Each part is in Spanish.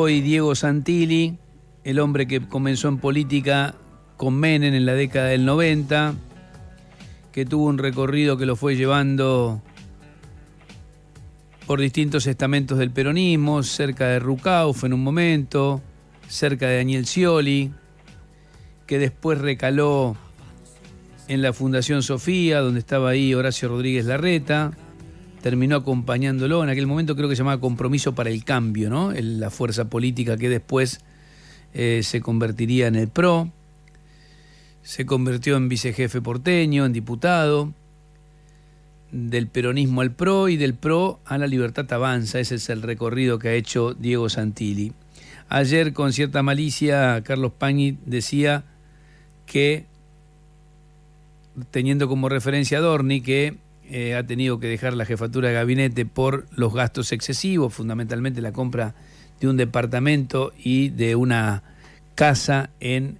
Hoy Diego Santilli, el hombre que comenzó en política con Menem en la década del 90, que tuvo un recorrido que lo fue llevando por distintos estamentos del peronismo, cerca de Rucauf en un momento, cerca de Daniel Scioli, que después recaló en la Fundación Sofía, donde estaba ahí Horacio Rodríguez Larreta, terminó acompañándolo, en aquel momento creo que se llamaba Compromiso para el Cambio, ¿no? La fuerza política que después se convertiría en el PRO, se convirtió en vicejefe porteño, en diputado, del peronismo al PRO y del PRO a la Libertad Avanza. Ese es el recorrido que ha hecho Diego Santilli. Ayer, con cierta malicia, Carlos Pañi decía que, teniendo como referencia a Dorni, que ha tenido que dejar la jefatura de gabinete por los gastos excesivos, fundamentalmente la compra de un departamento y de una casa en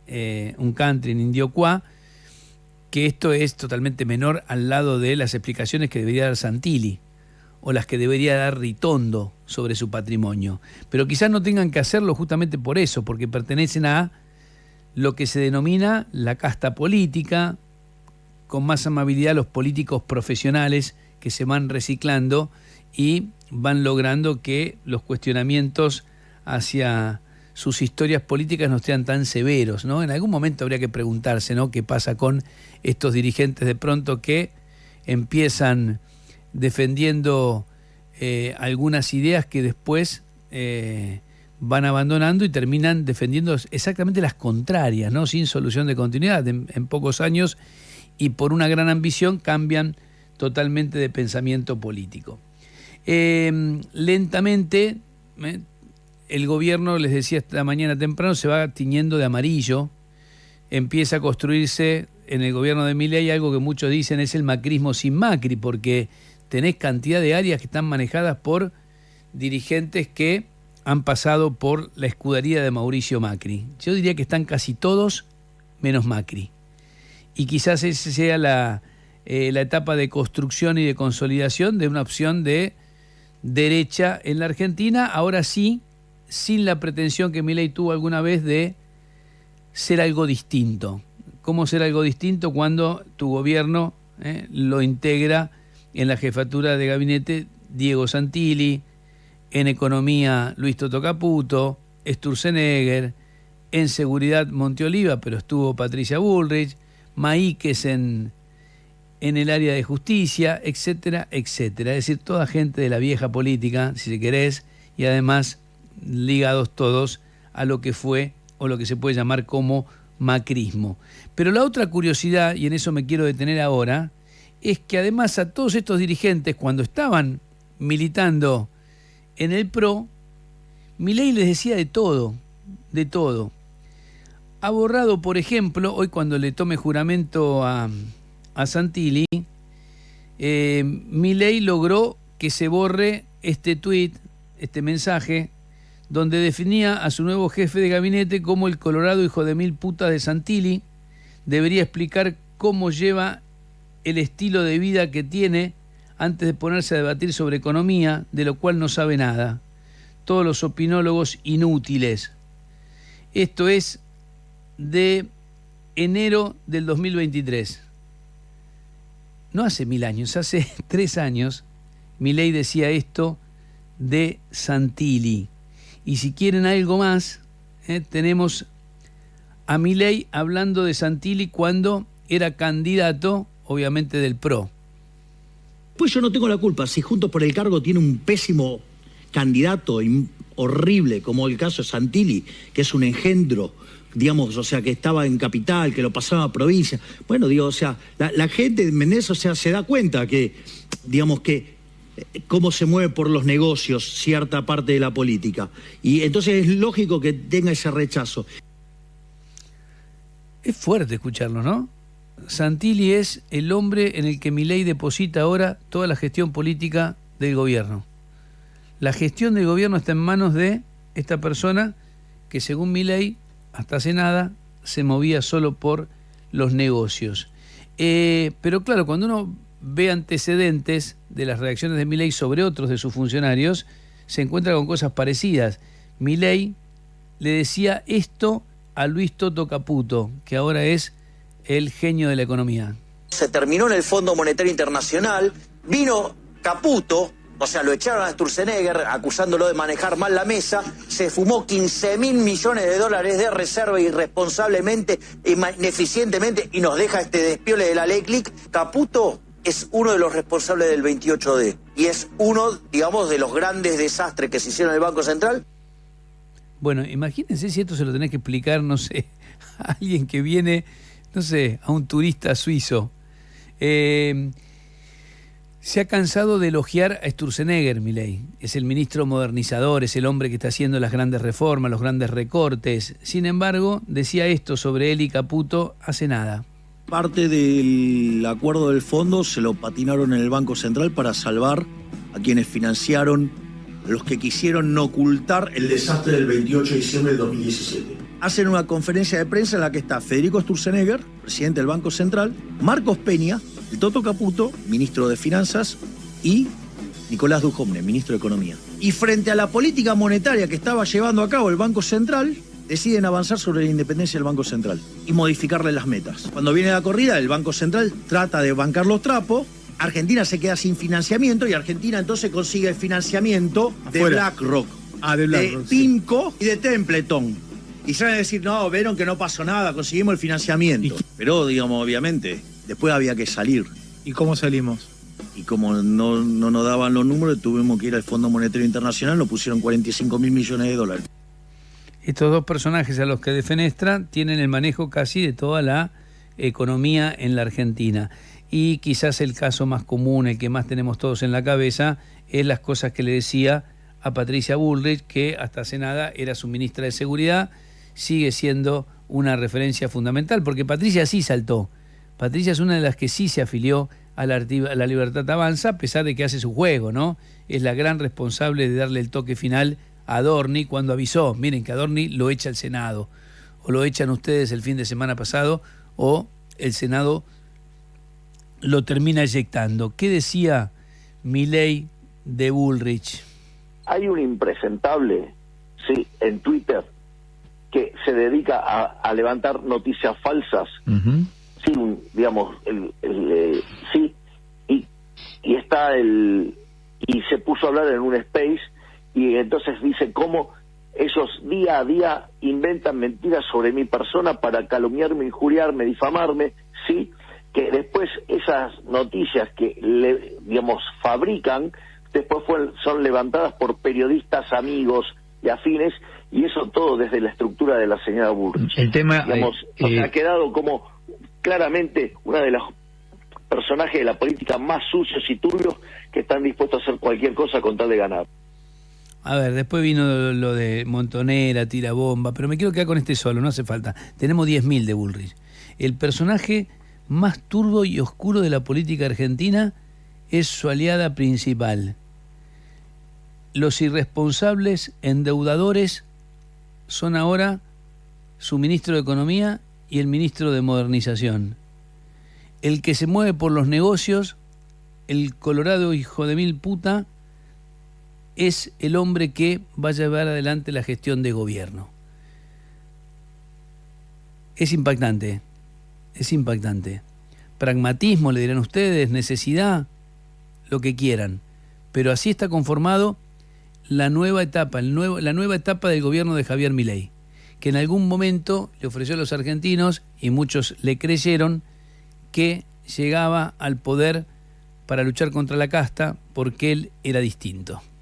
un country en Indiocuá, que esto es totalmente menor al lado de las explicaciones que debería dar Santilli o las que debería dar Ritondo sobre su patrimonio. Pero quizás no tengan que hacerlo justamente por eso, porque pertenecen a lo que se denomina la casta política, con más amabilidad los políticos profesionales que se van reciclando y van logrando que los cuestionamientos hacia sus historias políticas no sean tan severos, ¿no? En algún momento habría que preguntarse, ¿no?, qué pasa con estos dirigentes de pronto que empiezan defendiendo algunas ideas que después van abandonando y terminan defendiendo exactamente las contrarias, ¿no?, sin solución de continuidad. En pocos años y por una gran ambición cambian totalmente de pensamiento político. Lentamente, el gobierno, les decía esta mañana temprano, se va tiñendo de amarillo. Empieza a construirse en el gobierno de Milei algo que muchos dicen es el macrismo sin Macri, porque tenés cantidad de áreas que están manejadas por dirigentes que han pasado por la escudería de Mauricio Macri. Yo diría que están casi todos menos Macri. Y quizás esa sea la etapa de construcción y de consolidación de una opción de derecha en la Argentina, ahora sí, sin la pretensión que Milei tuvo alguna vez de ser algo distinto. ¿Cómo ser algo distinto cuando tu gobierno lo integra en la jefatura de gabinete Diego Santilli, en economía Luis Toto Caputo, Sturzenegger, en seguridad Monteoliva, pero estuvo Patricia Bullrich, Maíquez en el área de justicia, etcétera, etcétera? Es decir, toda gente de la vieja política, si querés, y además ligados todos a lo que fue o lo que se puede llamar como macrismo. Pero la otra curiosidad, y en eso me quiero detener ahora, es que además a todos estos dirigentes, cuando estaban militando en el PRO, Milei les decía de todo, de todo. Ha borrado, por ejemplo, hoy cuando le tome juramento a Santilli, Milei logró que se borre este tuit, este mensaje, donde definía a su nuevo jefe de gabinete como el colorado hijo de mil putas de Santilli. Debería explicar cómo lleva el estilo de vida que tiene antes de ponerse a debatir sobre economía, de lo cual no sabe nada. Todos los opinólogos inútiles. Esto es de enero del 2023. No hace 1000 años, hace 3 años, Milei decía esto de Santilli. Y si quieren algo más, tenemos a Milei hablando de Santilli cuando era candidato, obviamente, del PRO. Pues yo no tengo la culpa. Si Juntos por el Cargo tiene un pésimo candidato horrible, como el caso de Santilli, que es un engendro, digamos, o sea, que estaba en capital, que lo pasaba a provincia. Bueno, digo, o sea, la gente de Menezes, o sea, se da cuenta que, digamos, que cómo se mueve por los negocios cierta parte de la política. Y entonces es lógico que tenga ese rechazo. Es fuerte escucharlo, ¿no? Santilli es el hombre en el que Milei deposita ahora toda la gestión política del gobierno. La gestión del gobierno está en manos de esta persona que, según Milei, hasta hace nada se movía solo por los negocios. Pero claro, cuando uno ve antecedentes de las reacciones de Milei sobre otros de sus funcionarios, se encuentra con cosas parecidas. Milei le decía esto a Luis Toto Caputo, que ahora es el genio de la economía. Se terminó en el Fondo Monetario Internacional, vino Caputo, o sea, lo echaron a Sturzenegger acusándolo de manejar mal la mesa, se fumó 15.000 millones de dólares de reserva irresponsablemente, ineficientemente, y nos deja este despiole de la ley Click. Caputo es uno de los responsables del 28D y es uno, digamos, de los grandes desastres que se hicieron en el Banco Central. Bueno, imagínense si esto se lo tenés que explicar, no sé, a alguien que viene, no sé, a un turista suizo. Se ha cansado de elogiar a Sturzenegger, Milei. Es el ministro modernizador, es el hombre que está haciendo las grandes reformas, los grandes recortes. Sin embargo, decía esto sobre él y Caputo hace nada. Parte del acuerdo del fondo se lo patinaron en el Banco Central para salvar a quienes financiaron, los que quisieron no ocultar el desastre del 28 de diciembre del 2017. Hacen una conferencia de prensa en la que está Federico Sturzenegger, presidente del Banco Central, Marcos Peña, el Toto Caputo, ministro de Finanzas, y Nicolás Dujovne, ministro de Economía. Y frente a la política monetaria que estaba llevando a cabo el Banco Central, deciden avanzar sobre la independencia del Banco Central y modificarle las metas. Cuando viene la corrida, el Banco Central trata de bancar los trapos, Argentina se queda sin financiamiento y Argentina entonces consigue el financiamiento de BlackRock, de PIMCO y de Templeton. Y salen a decir, no, vieron que no pasó nada, conseguimos el financiamiento. Pero, digamos, obviamente, después había que salir. ¿Y cómo salimos? Y como no nos daban los números, tuvimos que ir al Fondo Monetario Internacional, nos pusieron 45.000 millones de dólares. Estos dos personajes a los que defenestra tienen el manejo casi de toda la economía en la Argentina. Y quizás el caso más común, el que más tenemos todos en la cabeza, es las cosas que le decía a Patricia Bullrich, que hasta hace nada era su ministra de Seguridad. Sigue siendo una referencia fundamental, porque Patricia sí saltó. Patricia es una de las que sí se afilió a la Libertad Avanza, a pesar de que hace su juego, ¿no? Es la gran responsable de darle el toque final a Adorni cuando avisó, miren que Adorni lo echa el Senado, o lo echan ustedes el fin de semana pasado, o el Senado lo termina eyectando. ¿Qué decía Milei de Bullrich? Hay un impresentable, sí, en Twitter, que se dedica a levantar noticias falsas, sí, digamos, sí, y está y se puso a hablar en un space, y entonces dice cómo ellos día a día inventan mentiras sobre mi persona para calumniarme, injuriarme, difamarme, sí, que después esas noticias que digamos fabrican, después son levantadas por periodistas amigos y afines, y eso todo desde la estructura de la señora Bullrich. El tema, digamos, ha quedado como claramente una de los personajes de la política más sucios y turbios que están dispuestos a hacer cualquier cosa con tal de ganar. A ver, después vino lo de Montonera, tira bomba, pero me quiero quedar con este solo, no hace falta. Tenemos 10.000 de Bullrich. El personaje más turbio y oscuro de la política argentina es su aliada principal. Los irresponsables endeudadores son ahora su ministro de Economía y el ministro de Modernización. El que se mueve por los negocios, el colorado hijo de mil puta, es el hombre que va a llevar adelante la gestión de gobierno. Es impactante, es impactante. Pragmatismo, le dirán ustedes, necesidad, lo que quieran. Pero así está conformado la nueva etapa, la nueva etapa del gobierno de Javier Milei, que en algún momento le ofreció a los argentinos, y muchos le creyeron, que llegaba al poder para luchar contra la casta porque él era distinto.